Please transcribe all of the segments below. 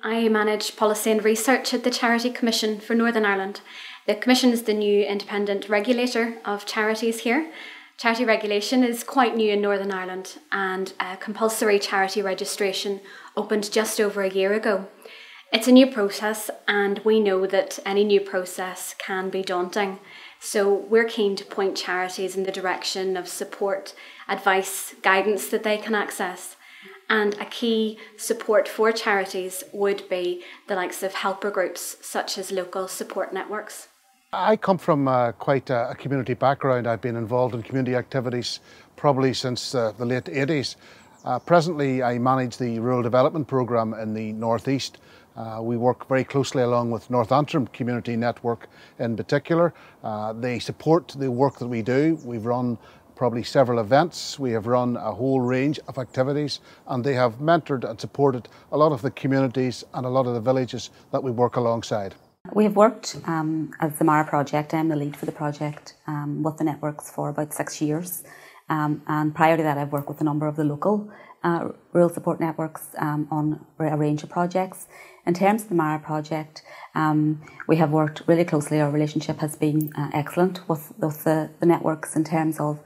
I manage policy and research at the Charity Commission for Northern Ireland. The Commission is the new independent regulator of charities here. Charity regulation is quite new in Northern Ireland, and compulsory charity registration opened just over a year ago. It's a new process, and we know that any new process can be daunting. So we're keen to point charities in the direction of support, advice, guidance that they can access. And a key support for charities would be the likes of helper groups, such as local support networks. I come from quite a community background. I've been involved in community activities probably since the late 80s. Presently, I manage the Rural Development Programme in the North East. We work very closely along with North Antrim Community Network in particular. They support the work that we do. We've run probably several events. We have run a whole range of activities, and they have mentored and supported a lot of the communities and a lot of the villages that we work alongside. We have worked as the Mara project. I'm the lead for the project with the networks for about 6 years. And prior to that, I've worked with a number of the local rural support networks on a range of projects. In terms of the Mara project, we have worked really closely. Our relationship has been excellent with the networks in terms of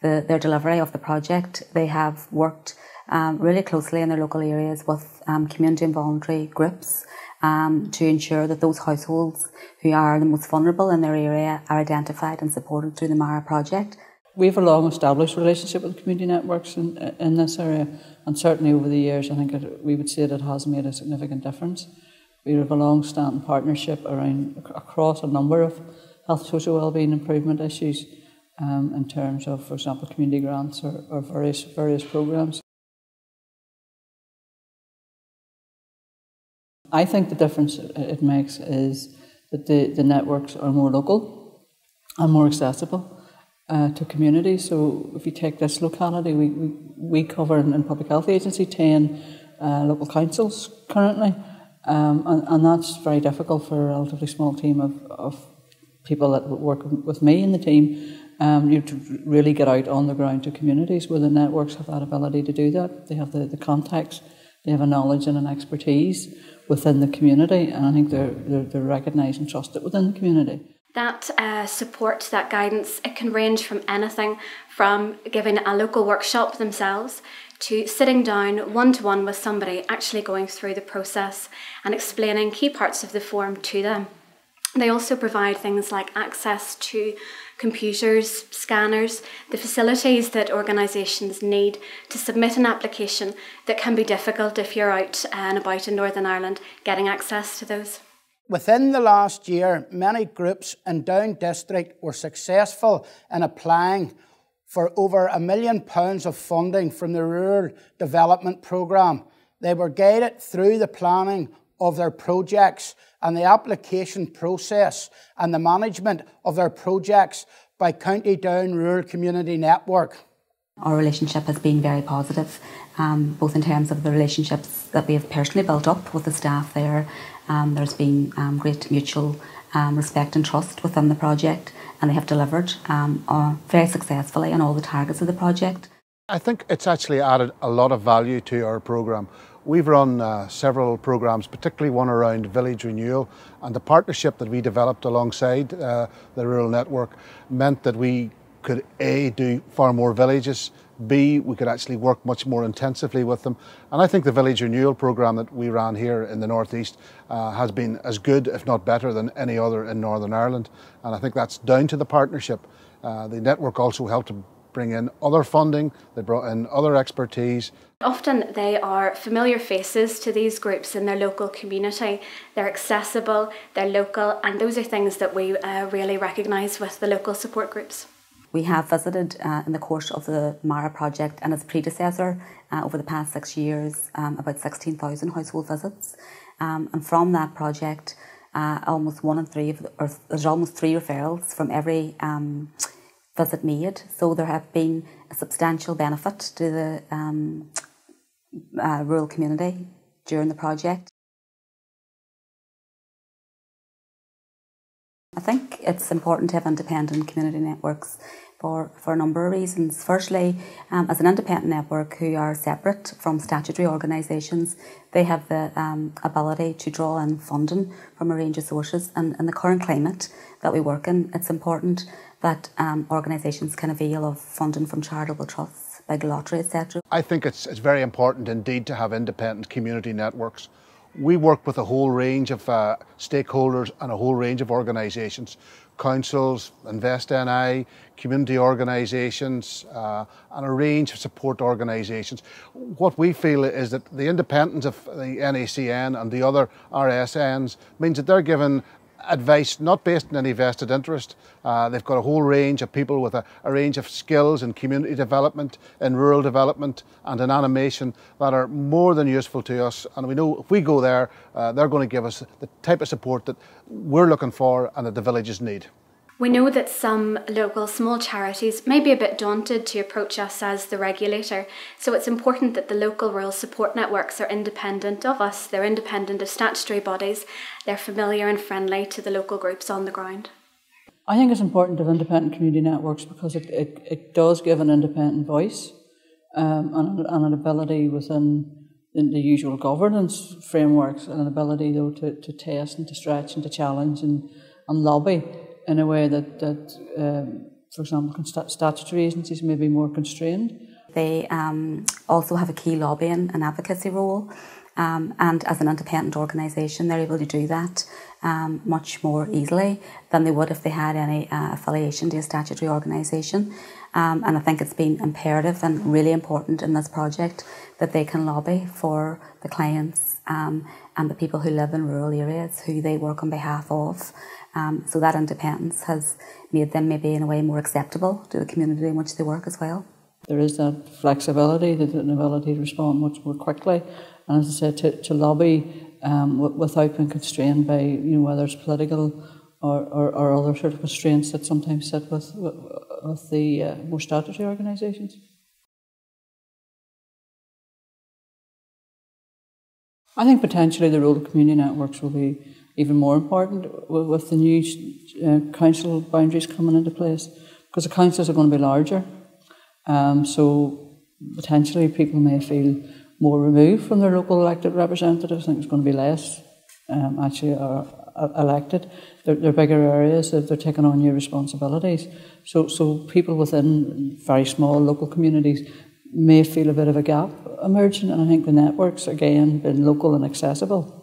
their delivery of the project. They have worked really closely in their local areas with community and voluntary groups to ensure that those households who are the most vulnerable in their area are identified and supported through the Mara project. We have a long established relationship with community networks in this area, and certainly over the years I think we would say that it has made a significant difference. We have a long standing partnership across a number of health, social wellbeing improvement issues in terms of, for example, community grants or various programmes. I think the difference it makes is that the networks are more local and more accessible to communities. So if you take this locality, we cover in Public Health Agency 10 local councils currently, and that's very difficult for a relatively small team of people that work with me in the team. You have to really get out on the ground to communities where the networks have that ability to do that. They have the contacts, they have a knowledge and an expertise within the community, and I think they're recognised and trusted within the community. That support, that guidance, it can range from anything from giving a local workshop themselves to sitting down one-to-one with somebody actually going through the process and explaining key parts of the form to them. They also provide things like access to computers, scanners, the facilities that organisations need to submit an application that can be difficult if you're out and about in Northern Ireland, getting access to those. Within the last year, many groups in Down District were successful in applying for over £1 million of funding from the Rural Development Programme. They were guided through the planning of their projects and the application process and the management of their projects by County Down Rural Community Network. Our relationship has been very positive, both in terms of the relationships that we have personally built up with the staff there. There's been great mutual respect and trust within the project, and they have delivered very successfully on all the targets of the project. I think it's actually added a lot of value to our programme. We've run several programmes, particularly one around village renewal, and the partnership that we developed alongside the Rural Network meant that we could A, do far more villages, B, we could actually work much more intensively with them. And I think the village renewal programme that we ran here in the North East has been as good, if not better, than any other in Northern Ireland. And I think that's down to the partnership. The network also helped to bring in other funding, they brought in other expertise. Often they are familiar faces to these groups in their local community. They're accessible, they're local, and those are things that we really recognise with the local support groups. We have visited in the course of the Mara project and its predecessor over the past 6 years about 16,000 household visits, and from that project almost 1 in 3 there's almost 3 referrals from every visit made. So there have been a substantial benefit to the rural community during the project. I think it's important to have independent community networks, for a number of reasons. Firstly, as an independent network who are separate from statutory organisations, they have the ability to draw in funding from a range of sources. And in the current climate that we work in, it's important that organisations can avail of funding from charitable trusts, big lottery, etc. I think it's very important indeed to have independent community networks. We work with a whole range of stakeholders and a whole range of organisations. Councils, InvestNI, community organisations, and a range of support organisations. What we feel is that the independence of the NACN and the other RSNs means that they're given advice not based on any vested interest. They've got a whole range of people with a range of skills in community development, in rural development and in animation that are more than useful to us, and we know if we go there they're going to give us the type of support that we're looking for and that the villages need. We know that some local small charities may be a bit daunted to approach us as the regulator, so it's important that the local rural support networks are independent of us, they're independent of statutory bodies, they're familiar and friendly to the local groups on the ground. I think it's important to have independent community networks because it does give an independent voice and an ability within the usual governance frameworks, and an ability though to test and to stretch and to challenge and lobby in a way that for example, statutory agencies may be more constrained. They also have a key lobbying and advocacy role, and as an independent organisation they're able to do that much more easily than they would if they had any affiliation to a statutory organisation. And I think it's been imperative and really important in this project that they can lobby for the clients and the people who live in rural areas who they work on behalf of. So that independence has made them maybe in a way more acceptable to the community in which they work as well. There is that flexibility, an ability to respond much more quickly, and as I said, to lobby without being constrained by whether it's political or other sort of constraints that sometimes sit with the more statutory organisations. I think potentially the role of community networks will be even more important with the new council boundaries coming into place, because the councils are going to be larger. So potentially people may feel more removed from their local elected representatives. I think there's going to be less actually are elected. They're bigger areas, they're taking on new responsibilities. So people within very small local communities may feel a bit of a gap emerging, and I think the networks, again, being local and accessible,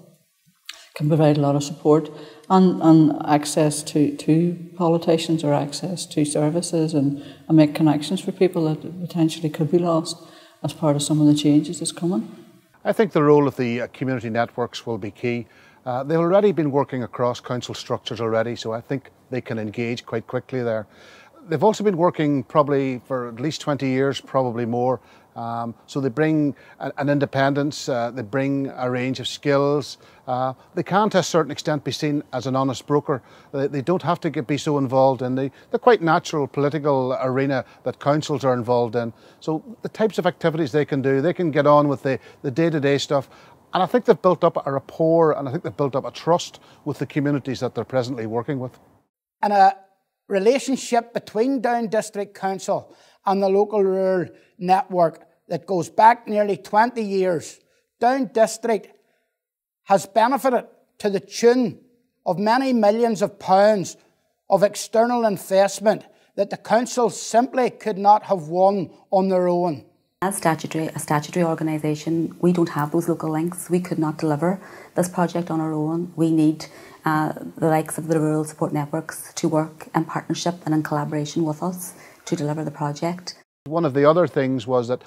can provide a lot of support and access to politicians or access to services and make connections for people that potentially could be lost as part of some of the changes that's coming. I think the role of the community networks will be key. They've already been working across council structures already, so I think they can engage quite quickly there. They've also been working probably for at least 20 years, probably more. So they bring an independence, they bring a range of skills. They can, to a certain extent, be seen as an honest broker. They don't have to be so involved in the quite natural political arena that councils are involved in. So the types of activities they can do, they can get on with the day-to-day stuff. And I think they've built up a rapport, and I think they've built up a trust with the communities that they're presently working with. And a relationship between Down District Council and the local rural network that goes back nearly 20 years. Down District has benefited to the tune of many millions of pounds of external investment that the council simply could not have won on their own. As a statutory organisation, we don't have those local links. We could not deliver this project on our own. We need the likes of the rural support networks to work in partnership and in collaboration with us to deliver the project. One of the other things was that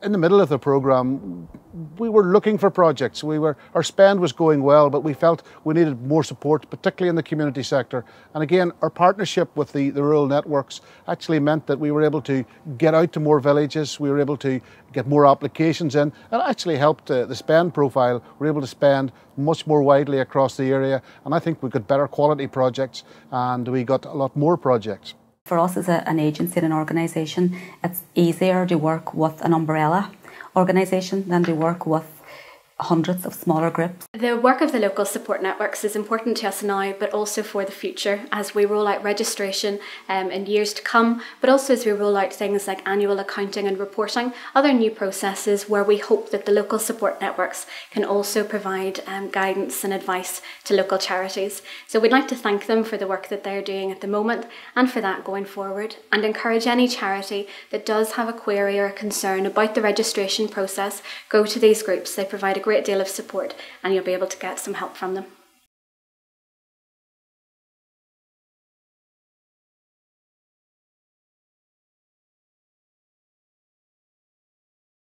in the middle of the programme, we were looking for projects. Our spend was going well, but we felt we needed more support, particularly in the community sector. And again, our partnership with the rural networks actually meant that we were able to get out to more villages, we were able to get more applications in, and it actually helped the spend profile. We were able to spend much more widely across the area, and I think we got better quality projects and we got a lot more projects. For us as an agency and an organisation, it's easier to work with an umbrella organisation than to work with hundreds of smaller groups. The work of the local support networks is important to us now, but also for the future as we roll out registration in years to come, but also as we roll out things like annual accounting and reporting, other new processes where we hope that the local support networks can also provide guidance and advice to local charities. So we'd like to thank them for the work that they're doing at the moment and for that going forward, and encourage any charity that does have a query or a concern about the registration process, go to these groups. They provide a great deal of support and you'll be able to get some help from them.